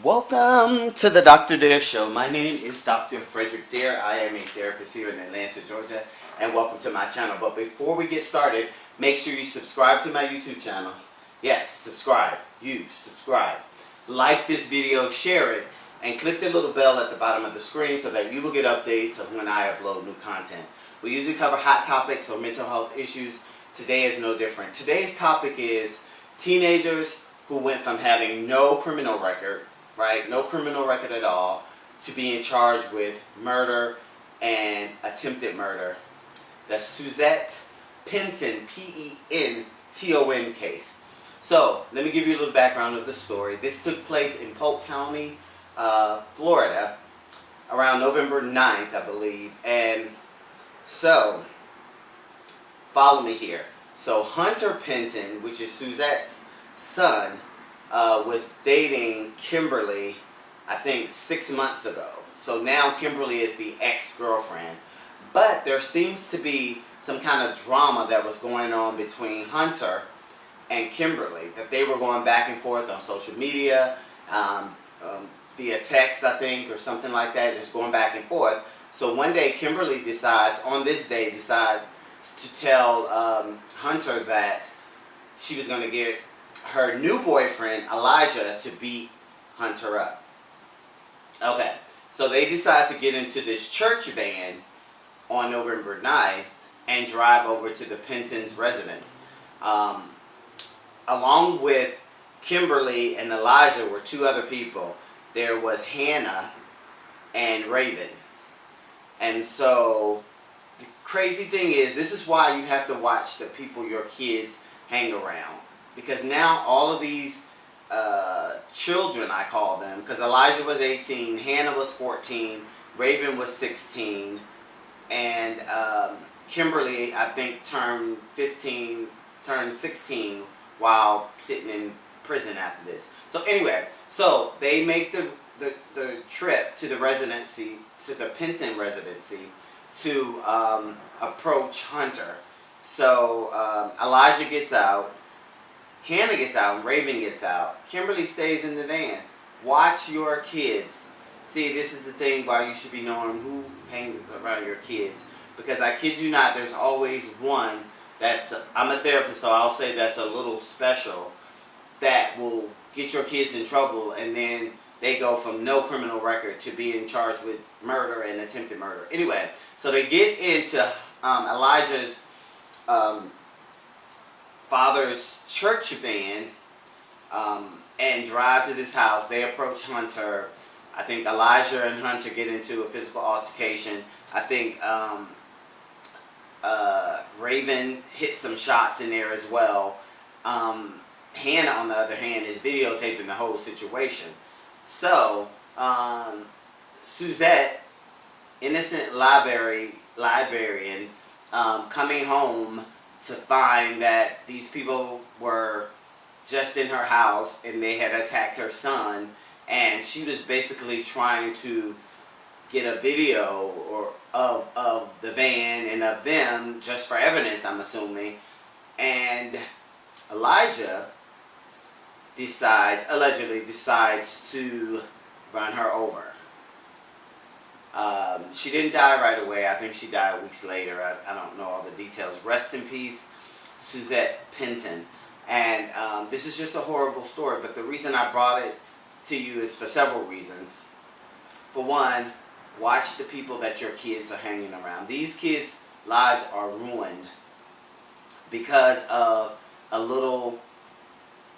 Welcome to the Dr. Dare Show. My name is Dr. Frederick Dare. I am a therapist here in Atlanta, Georgia, and welcome to my channel. But before we get started, make sure you subscribe to my YouTube channel. Yes, subscribe. You subscribe. Like this video, share it, and click the little bell at the bottom of the screen so that you will get updates of when I upload new content. We usually cover hot topics or mental health issues. Today is no different. Today's topic is teenagers who went from having no criminal record, right, no criminal record at all, to being charged with murder and attempted murder. The Suzette Penton, Penton case. So, let me give you a little background of the story. This took place in Polk County, Florida, around November 9th, I believe. And so, follow me here. So, Hunter Penton, which is Suzette's son, was dating Kimberly, I think 6 months ago. So now Kimberly is the ex-girlfriend. But there seems to be some kind of drama that was going on between Hunter and Kimberly, that they were going back and forth on social media, via text, I think, or something like that, just going back and forth. So one day Kimberly decides to tell Hunter that she was going to get her new boyfriend, Elijah, to beat Hunter up. Okay, so they decide to get into this church van on November 9th and drive over to the Penton's residence. Along with Kimberly and Elijah were two other people. There was Hannah and Raven. And so the crazy thing is, this is why you have to watch the people your kids hang around. Because now all of these children, I call them, because Elijah was 18, Hannah was 14, Raven was 16, and Kimberly, I think, turned 16 while sitting in prison after this. So anyway, so they make the trip to the residency, to the Penton residency, to approach Hunter. So Elijah gets out, Hannah gets out, and Raven gets out. Kimberly stays in the van. Watch your kids. See, this is the thing why you should be knowing who hangs around your kids. Because I kid you not, there's always one that's, I'm a therapist, so I'll say that's a little special, that will get your kids in trouble, and then they go from no criminal record to being charged with murder and attempted murder. Anyway, so they get into Elijah's father's church van and drive to this house. They approach Hunter. I think Elijah and Hunter get into a physical altercation. I think Raven hit some shots in there as well. Hannah, on the other hand, is videotaping the whole situation. So Suzette, innocent librarian, coming home to find that these people were just in her house and they had attacked her son, and she was basically trying to get a video of the van and of them just for evidence, I'm assuming. And Elijah allegedly decides to run her over. She didn't die right away. I think she died weeks later. I don't know all the details. Rest in peace, Suzette Penton. And this is just a horrible story, but the reason I brought it to you is for several reasons. For one, watch the people that your kids are hanging around. These kids' lives are ruined because of a little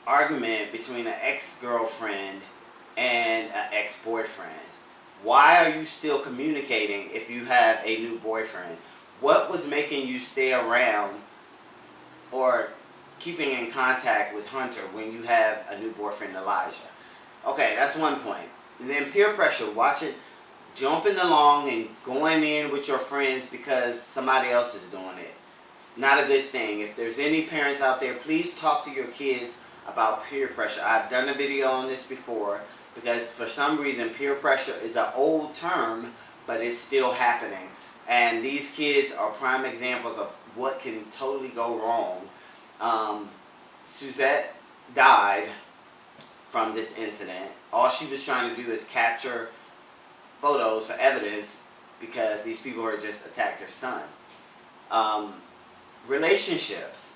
argument between an ex-girlfriend and an ex-boyfriend. Why are you still communicating if you have a new boyfriend? What was making you stay around or keeping in contact with Hunter when you have a new boyfriend, Elijah? Okay, that's one point. And then peer pressure. Watch it, jumping along and going in with your friends because somebody else is doing it. Not a good thing. If there's any parents out there, please talk to your kids about peer pressure. I've done a video on this before, because for some reason peer pressure is an old term, but it's still happening. And these kids are prime examples of what can totally go wrong. Suzette died from this incident. All she was trying to do is capture photos for evidence because these people had just attacked her son. Relationships.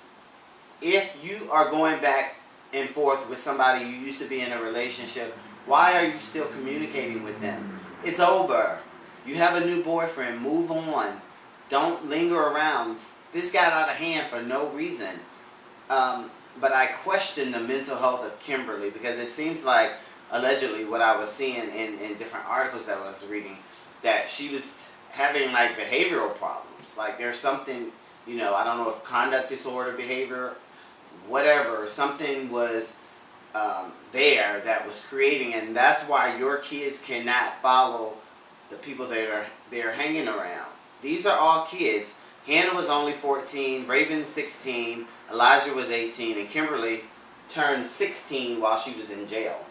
If you are going back and forth with somebody you used to be in a relationship, why are you still communicating with them? It's over. You have a new boyfriend. Move on. Don't linger around. This got out of hand for no reason. But I question the mental health of Kimberly because it seems like, allegedly, what I was seeing in different articles that I was reading, that she was having like behavioral problems. Like there's something, I don't know if conduct disorder, behavior, whatever, something was there that was creating, and that's why your kids cannot follow the people they're hanging around. These are all kids. Hannah was only 14, Raven 16, Elijah was 18, and Kimberly turned 16 while she was in jail.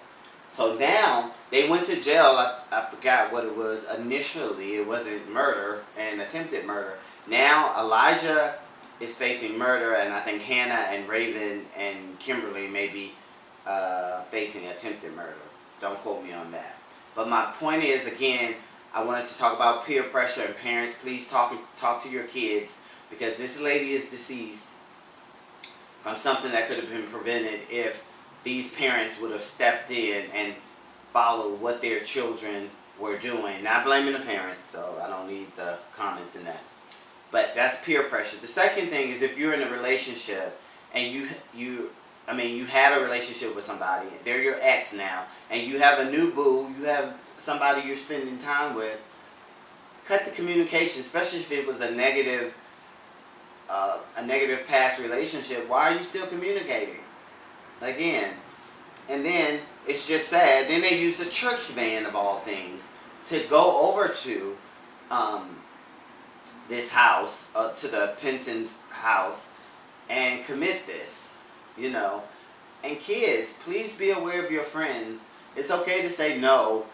So now, they went to jail, I forgot what it was initially. It wasn't murder and attempted murder. Now, Elijah is facing murder, and I think Hannah and Raven and Kimberly may be facing attempted murder. Don't quote me on that. But my point is, again, I wanted to talk about peer pressure, and parents, please talk to your kids, because this lady is deceased from something that could have been prevented if these parents would have stepped in and followed what their children were doing. Not blaming the parents, so I don't need the comments in that. But that's peer pressure. The second thing is, if you're in a relationship and you had a relationship with somebody, they're your ex now, and you have a new boo, you have somebody you're spending time with, cut the communication, especially if it was a negative past relationship. Why are you still communicating? Again. And then it's just sad. Then they use the church van of all things to go over to this house, to the Penton's house, and commit this, And kids, please be aware of your friends. It's okay to say no.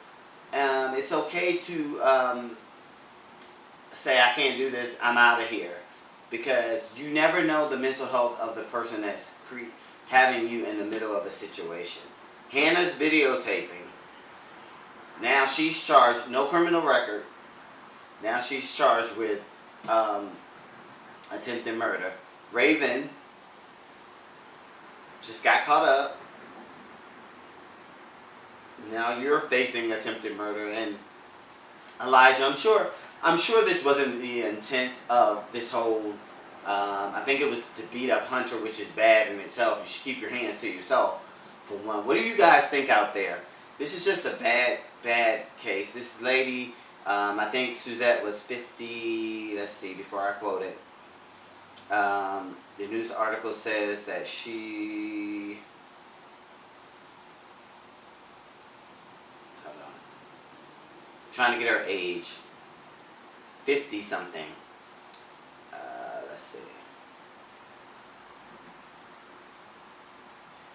It's okay to say, I can't do this, I'm out of here. Because you never know the mental health of the person that's having you in the middle of a situation. Hannah's videotaping. Now she's charged, no criminal record. Now she's charged with attempted murder. Raven just got caught up. Now you're facing attempted murder. And Elijah, I'm sure this wasn't the intent of this whole, I think it was to beat up Hunter, which is bad in itself. You should keep your hands to yourself, for one. What do you guys think out there? This is just a bad case. This lady, I think Suzette was 50, let's see, before I quote it. The news article says that she, hold on, trying to get her age, 50 something. Let's see,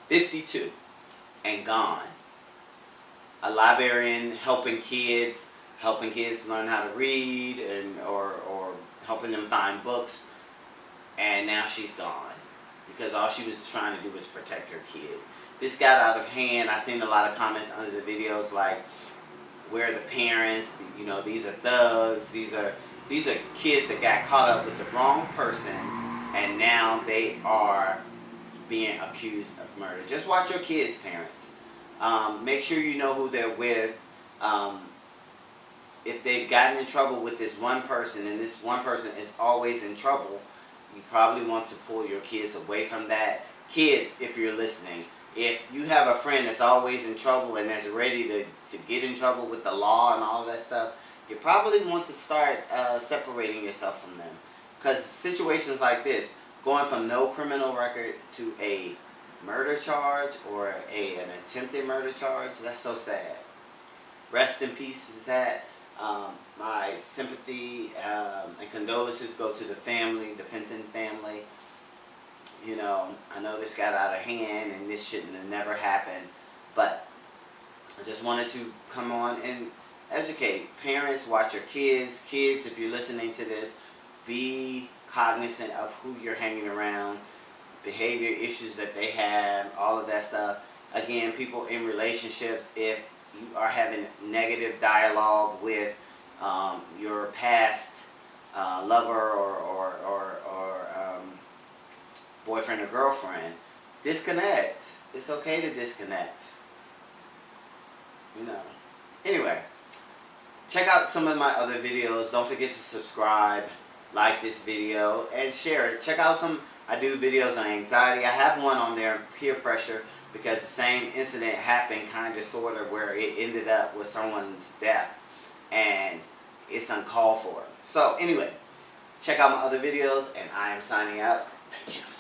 52 and gone. A librarian helping kids learn how to read or helping them find books, and now she's gone because all she was trying to do was protect her kid. This got out of hand. I seen a lot of comments under the videos like, where are the parents? These are thugs. These are kids that got caught up with the wrong person, and now they are being accused of murder. Just watch your kids, parents. Make sure you know who they're with. If they've gotten in trouble with this one person, and this one person is always in trouble, you probably want to pull your kids away from that. Kids, if you're listening, if you have a friend that's always in trouble and that's ready to get in trouble with the law and all of that stuff, you probably want to start separating yourself from them. Because situations like this, going from no criminal record to a murder charge or an attempted murder charge, that's so sad. Rest in peace, Suzette. My sympathy and condolences go to the family, the Penton family. I know this got out of hand and this shouldn't have never happened, but I just wanted to come on and educate. Parents, watch your kids. Kids, if you're listening to this, be cognizant of who you're hanging around, behavior issues that they have, all of that stuff. Again, people in relationships, if you are having negative dialogue with your past lover or boyfriend or girlfriend, disconnect. It's okay to disconnect. You know. Anyway, check out some of my other videos. Don't forget to subscribe, like this video, and share it. Check out some, I do videos on anxiety. I have one on there, peer pressure, because the same incident happened kind of sort of where it ended up with someone's death. And it's uncalled for. So anyway, check out my other videos, and I am signing out. Thank you.